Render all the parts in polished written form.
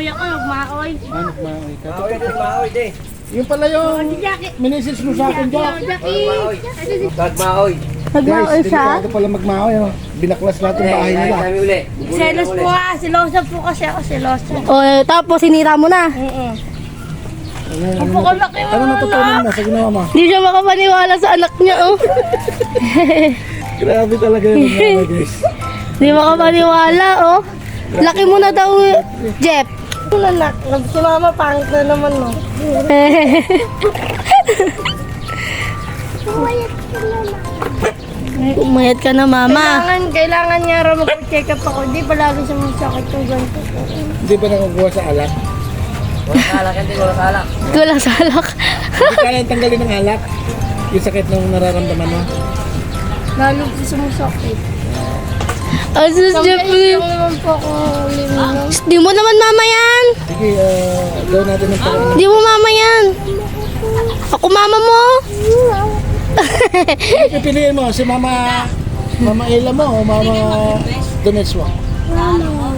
Nagmaoy ako, nagmaoy. Nagmaoy ka. Maoy din, maoy din. Yung pala yung minisis mo sa akin, Jack. Maoy. Maoy. Nagmaoy Guys, siya? delikado pala magmaoy. Oh. Binaklas lahat yung bahay nila. Kami uli. Selos po ah, silosa po kasi ako, silosa. O, tapos sinira mo na. Napakalaki mo Ano natutunan mo sa ginawa mo? Hindi siya makapaniwala sa anak niya, oh. Grabe talaga yung magmaoy, guys. Hindi makapaniwala, oh. Laki mo na daw, Jeff. Anak, si mama pangit na naman no. Umayat ka na, mama. Kailangan niya raw mag-check up ako. Di palagi siya masakit yung ganito. Hindi pa nakukuha sa alak. Walang alak, hindi walang alak. Walang salak. Hindi kaya tanggalin ng alak. Yung sakit na nararamdaman mo. Lalo po sumusakit. Asus, Jeffrey. Yung naman po ako liminom. Di mo naman mama yan. Sige, gawin natin ng parang. Di mo mama yan. Ako mama mo. Pipiliin mo si Mama Ella mo o Mama Donets mo.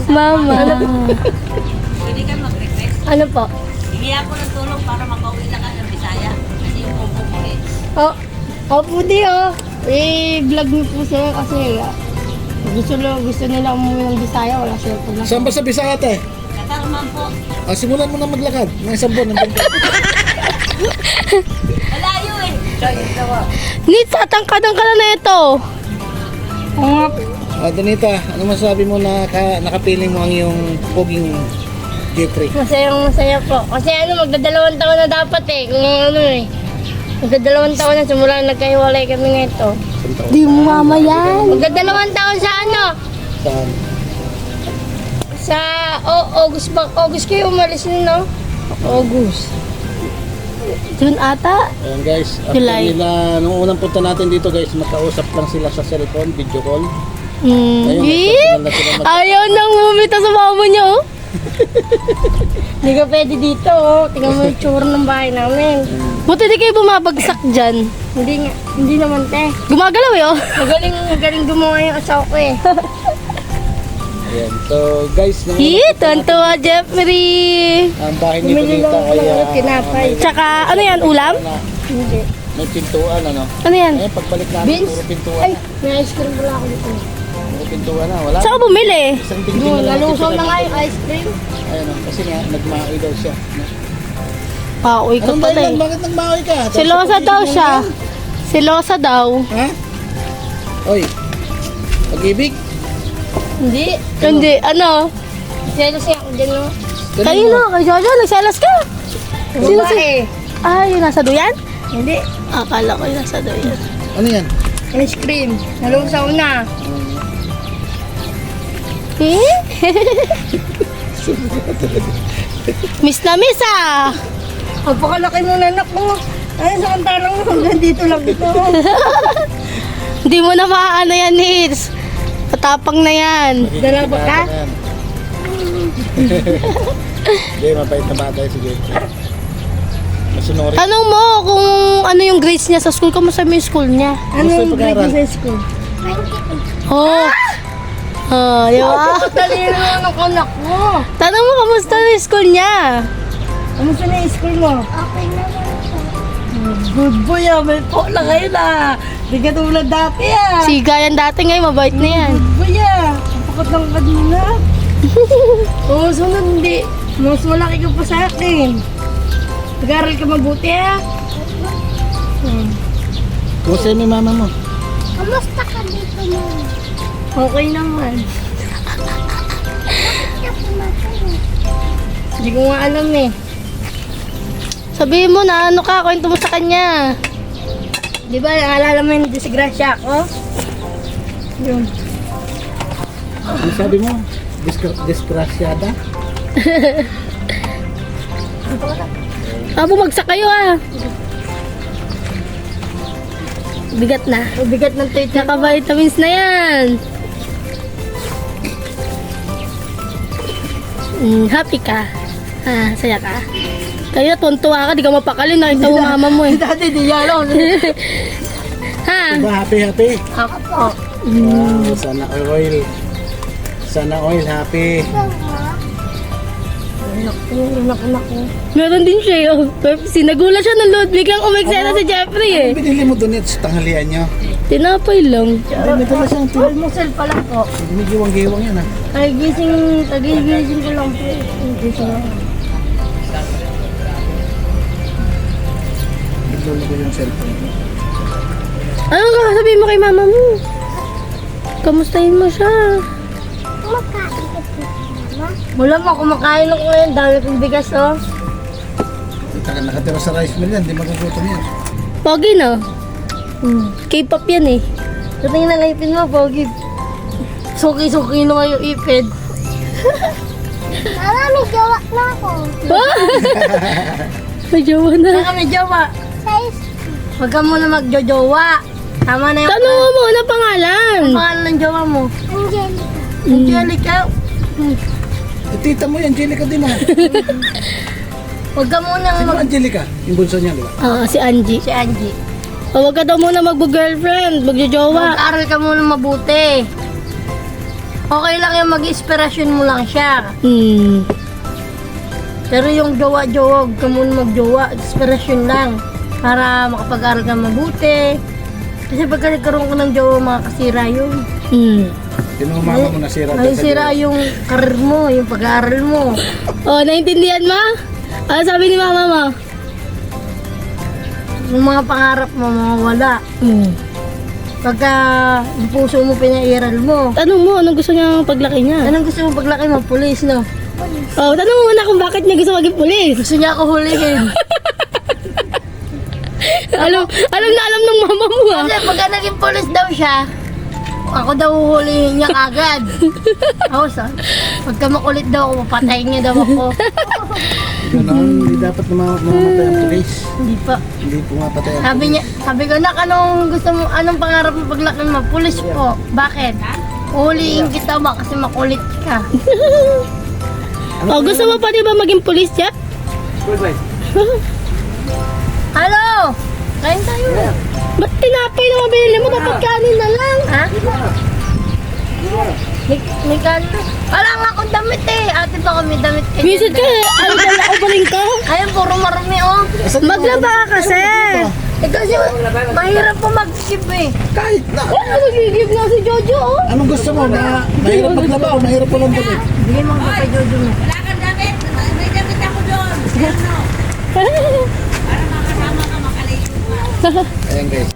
Mama. Pwede ka mag-request. Ano po? Hindi ako ng tulong para makauwi na ka ng Bisaya. Kasi yung pupo ko eh. Oh, opo di oh. I-vlog niyo po sila kasi gusto nila umuwi ng Bisaya. Wala sila po na. Saan ba sa Bisaya te? Katarman po. Simulan mo na maglakad. May isang buwan. nandun ka. Malayo eh. Nit, tatangkadan ka na ito. Donita, ano masabi mo na nakapiling mo ang iyong poging Jeffrey? Masaya po. Kasi magdadalawang taon na dapat eh. Kung ano eh. Magdadalawang taon na simula nagkahiwalay kami nito. Isang taon. Di mo mama yan. Magdadalawang taon sa ano? Saan? Sa August ba? August kayo umalis nun, no? August. June ata. Ayan guys, after July. nila, nung unang punta natin dito guys, magkausap lang sila sa cellphone, video call. Hmm. Ayun, nagpersonal na sila Ayaw nang bumita sa mama niya, oh. Hindi ka pwede dito, oh. Tingnan mo yung tsura ng bahay namin. Buti di kayo bumabagsak dyan. Hindi naman, te. Gumagalaw, eh, oh. Magaling gumawa yung asawa ko eh. Ayan, so guys, nung Tuwan-tuwa, Jeffrey. ang bahay ni Bumili Donita lang ako kaya ng tinapay. Tsaka, ano yan, ulam? Hindi. may pintuan ano. Ano yan? Ayan, pagbalik namin, Beans? puro pintuan Ay, na. may ice cream pala ako dito. Puro pintuan na, wala. Saan ka bumili? Isang tingting Doon, na lang. nalusaw dito na sa nga tabi. yung ice cream. Ayun, kasi nga, nagmaoy daw siya. Pauwi ka Anong pala, dahilan? eh. Bakit nagmaoy ka? Silosa daw siya. Silosa daw. Ha? Oy, pag-ibig? Hindi. Hindi, ano? Selos siya ako din, no? Kanino? Kay Jojo, nagsalas ka. Sino si... Babae. Ah, yung nasa duyan? Hindi. Akala ko yung nasa duyan. Ano yan? Ice cream. Nalusaw na. Eh? Miss na miss, ah. Napakalaki mo na anak mo. Ay, sa kantarang mo. Hanggang dito lang ito. Hindi mo na maaano yan, Nils. Patapang na yan. Dalawa ka? Hindi, mabait na bata si Jeffrey. Masunurin. Tanong mo kung ano yung grades niya sa school. Kamusta mo yung school niya? Ano Gusto yung grade pag-aral? mo sa school? Oh. Oh, di ba? Talino ng anak mo. Tanong mo kamusta yung school niya? Kamusta na yung school mo? Okay naman. Good boy ah. May po na kayo na. Di ka tulad dati ah. Siga yan dati ngayon, mabait na yan. Good boy ah. Kapakot ng kaduna. Oo, sunod hindi. Mas malaki ka pa sa akin. Nag-aaral ka mabuti ah. Kumusta yung mama mo? Kamusta ka dito mo? Okay naman. Hindi ko nga alam eh. Sabihin mo na, ano ka, kwento mo sa kanya. Di ba, naalala mo yung disgrasya ko? Yun. Ano sabi mo? Disgrasyada? Ah, bumagsak kayo, ah. Bigat na. Bigat ng tweet na. Naka-vitamins na yan. Happy ka? Ha, saya ka? Kaya tuntua ka, di ka mapakali, nakita mo mama mo eh. Dati di yalo. Ha? Diba happy? Ako po. Wow, sana oil. Sana oil, happy. Naku. Meron din siya yun. Sinagula siya ng load. Biglang umeksena si Jeffrey eh. Binili mo doon sa tanghalian nyo. Tinapay lang. Hindi, may dala siyang tulog. Almusal pa lang po. Ginigiwang-giwang yan ha. Ay, gising ko lang po. Gising lang. Naglulugo yung cellphone. Ano ka sabihin mo kay mama mo? Kamustahin mo siya. Wala mo, kumakain ako ngayon. Dami kong bigas, oh. Nakatira sa rice mill yan, hindi magugutom yan. Pogi no? K-pop yan eh. Ito yung nalipin mo, Pogi. Suki-suki na kayo ipid. Mama, may jowa na ako. May jowa na. Saan kami jowa? Size Huwag ka muna magjojowa. Tama na yung Tanong mo muna pangalan. pangalan ng jowa mo. Angelica. Angelica. Tita mo yan, Angelica din ha. Huwag ka muna Sino Angelica? Yung bunso niya, di ba? Si Angie. Si Angie. O, wag ka daw muna magbo-girlfriend, magjojowa. Mag-aral ka muna mabuti. Okay lang yung mag-inspirasyon mo lang siya. Pero yung jowa-jowa, huwag ka muna magjowa. Inspirasyon lang. Para makapag-aral ka mabuti. Kasi pagka nagkaroon ka ng jowa, makakasira yun. Sino ang mama mo nasira? Nasira yung karir mo, yung pag-aaral mo. O, naintindihan mo? Ano sabi ni mama mo? Yung mga pangarap mo, mawawala. Pagka yung puso mo pinairal mo. Tanong mo, anong gusto niya paglaki niya? Anong gusto mo paglaki mo? Pulis, no? Oh, tanong mo muna kung bakit niya gusto maging pulis. Gusto niya ako hulihin. alam na alam ng mama mo ah. Kasi pagka naging pulis daw siya, ako daw huhulihin niya kagad. Ako sa, pagka makulit daw ako, papatayin niya daw ako. Ganon, hindi dapat mamamatay ang pulis. Hindi pa. Hindi pumapatay ang Sabi niya, sabi ko, nak, anong gusto mo, anong pangarap mo paglaki mo? Pulis po. Bakit? Huhulihin kita ba kasi makulit ka? Oh, gusto mo pa di ba maging pulis, Jeff? Goodbye. Hello? Kain tayo. Ba't tinapay na mabili mo? Dapat kanin na lang. Ha? May kanin. Wala nga akong damit eh. Ate ba kami damit kayo? Visit ka eh. Ano ba na ubaling ka? Ayun, puro marumi oh. Maglaba ka kasi. Eh kasi mahirap po mag-skip eh. Kahit na. Ano magigib na si Jojo oh? Anong gusto mo? Mahirap maglaba o mahirap po lang damit? Bigay mo ka kay Jojo mo. Wala kang damit. May damit ako doon. Ano? Para makasama ka, makalayo ka. Ayan guys.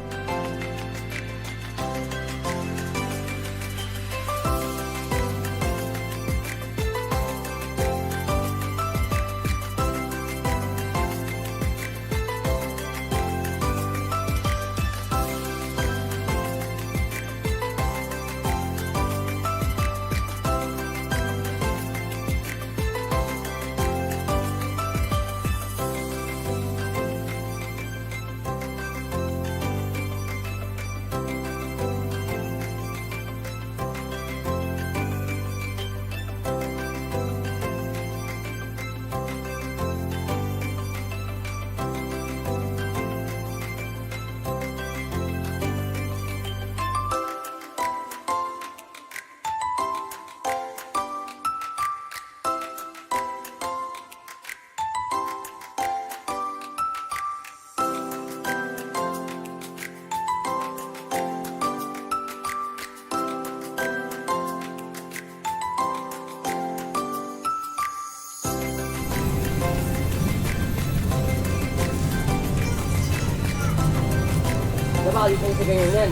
Diba, dito sa ganyan yan.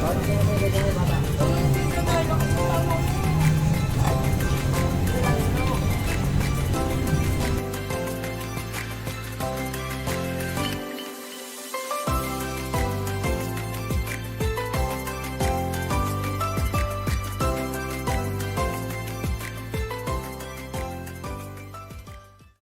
Bakit ganyan bata?